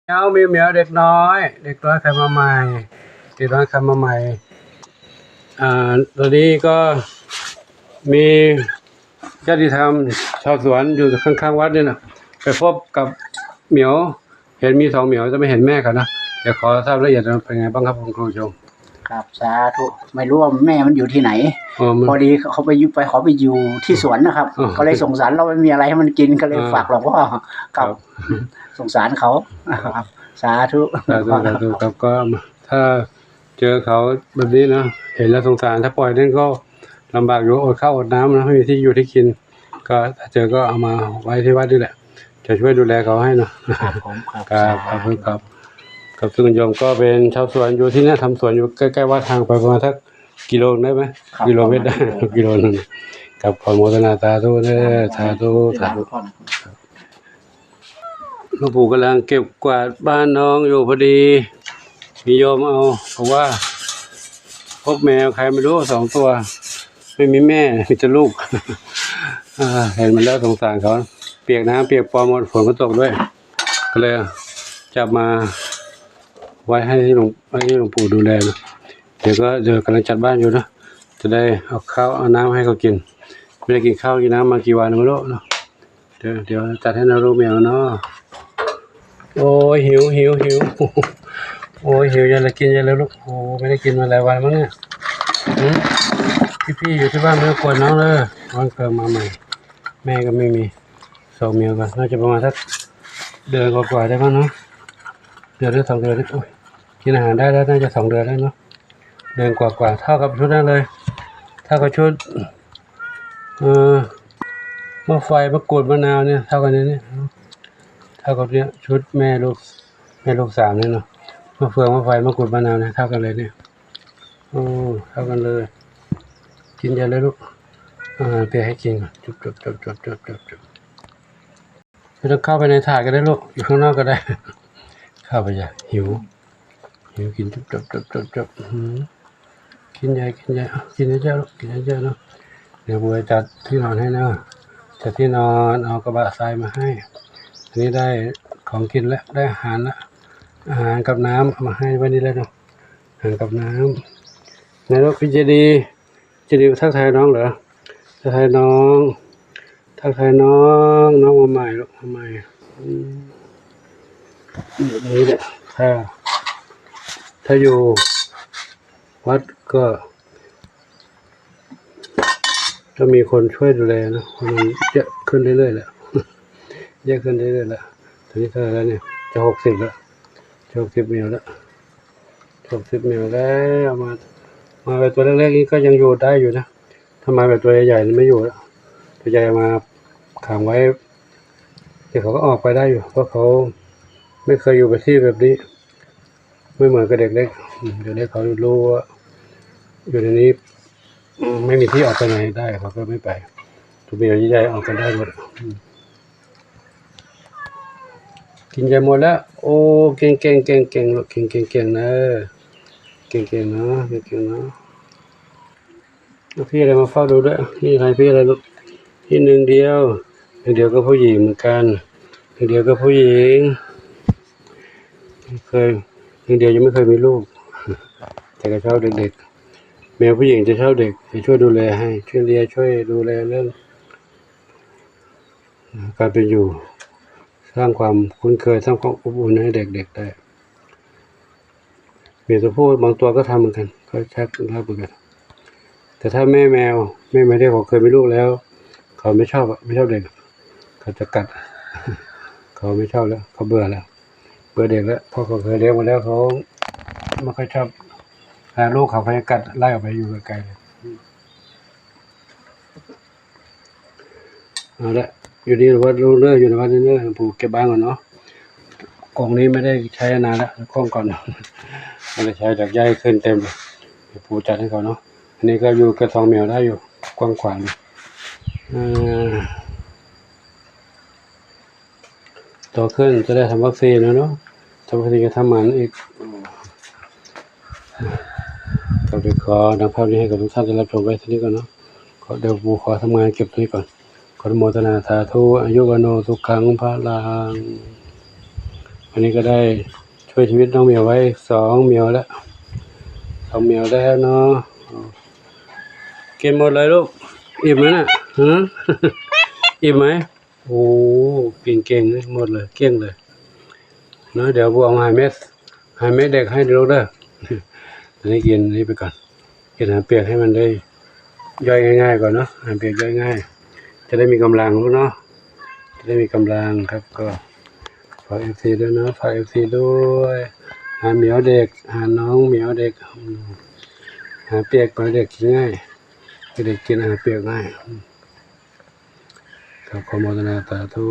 เหมียวเด็กน้อยใครมาใหม่เด็กน้อยใครมาใหม่ตอนนี้ก็มีญาติธรรมชาวสวนอยู่ข้างๆวัดเนี่ยนะไปพบกับเหมียวเห็นมี2เหมียวจะไม่เห็นแม่เขานะเดี๋ยวขอทราบละเอียดเป็นไงบ้างครับคุณครูชมครับสาธุไม่รู้ว่าแม่มันอยู่ที่ไหนพอดีเขาไปอยู่ที่สวนนะครับก็เลยสงสารเราไม่มีอะไรให้มันกินก็เลยฝากหลวงพ่อกับสงสารเขาครับสาธุครับก็ถ้าเจอเขาแบบนี้นะเห็นแล้วสงสารถ้าปล่อยนั่นก็ลำบากอยู่อดข้าวอดน้ำนะไม่มีที่อยู่ที่กินก็ถ้าเจอก็เอามาไว้ที่วัดนี่แหละจะช่วยดูแลเขาให้นะครับผมครับซึ่งโยมก็เป็นชาวสวนอยู่ที่นี่ทำสวนอยู่ใกล้ๆวัดทางไปประมาณสักกิโลได้ไหมกิโลเมตรได้กิโลนึงกับขอโมทนาสาธุเด้อสาธุหลวงปู่กำลังเก็บกวาดบ้านน้องอยู่พอดีมีโยมเอาเพราะว่าพบแมวใครไม่รู้2ตัวไม่มีแม่มีแต่ลูกเห็นมันแล้วสงสารเขาเปียกน้ำเปียกปอมหมดฝนก็ตกด้วยก็เลยจับมาไว้ให้หลวงปู่ดูแลนะเดี๋ยวกำลังจัดบ้านอยู่นะจะได้เอาข้าวเอาน้ำให้เขากินไม่ได้กินข้าวกินน้ำมากี่วันไม่รู้เนาะเดี๋ยวจัดให้นารูแมวเนาะโอ้ยหิวโอ้ยหิวอย่าละกินอย่าแล้วลูกโอ้ไม่ได้กินมาหลายวันมั้งเนี่ยพี่อยู่ที่บ้านไม่กวนน้องเลยวันเกิดมาใหม่แม่ก็ไม่มี2เมียกันน่าจะประมาณสักเดือนกว่าได้บ้างเนาะเดือนหรือ2 เดือนโอ้ยกินอาหารได้แล้วน่าจะ2 เดือนแล้วเนาะเดือนกว่าเท่ากับชุดนั้นเลยเท่ากับชุดมะไฟมะกรูดมะนาวเนี่ยเท่ากันเนี่ยเท่ากับเนี่ยชุดแม่ลูก3เนี่ยเนาะมะเฟืองมะไฟมะกรูดมะนาวเนี่ยเท่ากันเลยเนี่ยโอ้เท่ากันเลยกินเยอะเลยลูกเปียให้กินก่อนจุบไม่ต้องเข้าไปในถาดก็ได้ลูกอยู่ข้างนอกก็ได้เข้าไปอย่าหิวกินจุบกินใหญ่กินเยอะลูกกินเยอะเนาะเดี๋ยวบัวจัดที่นอนให้นะจัดที่นอนเอากระบะทรายมาให้อันนี้ได้ของกินแล้วได้อาหารแล้วอาหารกับน้ำเอามาให้วันนี้แล้วเนาะอาหารกับน้ำในรถพี่เจดีทักทายน้องเหรอทักทายน้องมาใหม่ลูกมาใหม่นี่แหละถ้าอยู่วัดก็จะมีคนช่วยดูแลนะมันเยอะขึ้นเรื่อยๆแหละเยอะขึ้นเรื่อยๆแล้วตอนนี้เท่าไหร่แล้วเนี่ยจะ60แล้วจะ60 เมียวแล้ว60 เมียวแล้วมาแบบตัวเล็กๆนี้ก็ยังอยู่ได้อยู่นะถ้ามาแบบตัวใหญ่ๆนี่ไม่อยู่แล้วตัวใหญ่มาขังไว้เดี๋ยวเขาก็ออกไปได้อยู่เพราะเขาไม่เคยอยู่กับที่แบบนี้ไม่เหมือนกับเด็กเล็กเด็กเล็กเขารู้ว่าอยู่ในนี้ไม่มีที่ออกไปไหนได้เขาก็ไม่ไปตัวเมียใหญ่ๆออกกันได้หมดกินใจหมดแล้วโอ้เก่งลูกเก่งนะเก่งนะพี่อะไรมาเฝ้าดูด้วยนี่ใครพี่อะไรลูกพี่หนึ่งเดียวก็ผู้หญิงเหมือนกัน1 เดียวก็ผู้หญิงเคย1 เดียวยังไม่เคยมีลูกแต่ก็ชอบเด็กแมวผู้หญิงจะชอบเด็กจะช่วยดูแลให้ช่วยดูแลเรื่องการเป็นอยู่สร้างความคุ้นเคยสร้างความอบอุ่นให้เด็กๆได้เมียตัวผู้บางตัวก็ทำเหมือนกันก็ชักรับเหมือนกันแต่ถ้าแม่แมวที่เขาเคยมีลูกแล้วเขาไม่ชอบเด็กเขาจะกัดเขาไม่ชอบแล้วเขาเบื่อเด็กแล้วเพราะเขาเคยเลี้ยงมาแล้วเขาไม่ค่อยชอบลูกเขาพยายามกัดไล่ออกไปอยู่ไกลๆเลยเอาละอยู่ดีวัดรู้เรื่องอยู่ในวัดนี้เรื่องปู่เก็บบ้านก่อนเนาะกล่องนี้ไม่ได้ใช้นานแล้วกล้องก่อนไม่ได้ใช้จากใยขึ้นเต็มเลยปู่จัดให้เขาเนาะอันนี้ก็อยู่กับ2 เมียวได้อยู่กว้างขวางโตขึ้นจะได้ทำวัคซีนแล้วเนาะทำวัคซีนก็ทำหมันอีกก็ไปขอนำภาพนี้ให้กับทุกท่านได้รับชมไว้ที่นี้ก่อนเนาะเดี๋ยวปู่ขอทำงานเก็บตัวนี้ก่อนขออนุโมทนาสาธุอายุวโนสุขังพลัง วันนี้ก็ได้ช่วยชีวิตน้องเหมียวไว้2 เหมียวแล้ว2 เหมียวแล้วเนาะกินหมดเลยลูกอิ่มไหมน่ะฮะ อิ่มไหมโอ้กินเก่งเลยหมดเลยเกลี้ยงเลยเนาะเดี๋ยวบัวเอาหาเม็ดเด็กให้ลูกเด้อ ตอนนี้กินนี่ไปก่อนกินอาหารเปียกให้มันได้ย่อยง่ายๆก่อนเนาะอาหารเปียกย่อยง่ายจะได้มีกำลังลูกเนาะจะได้มีกำลังครับก็ฝาก FC ด้วยเนาะฝาก FC ด้วยหาเหมียวเด็กหาน้องเหมียวเด็กหาเปียกไปเด็กกินง่ายเด็กกินอาหารเปียกง่ายครับขอโมทนาสาธุ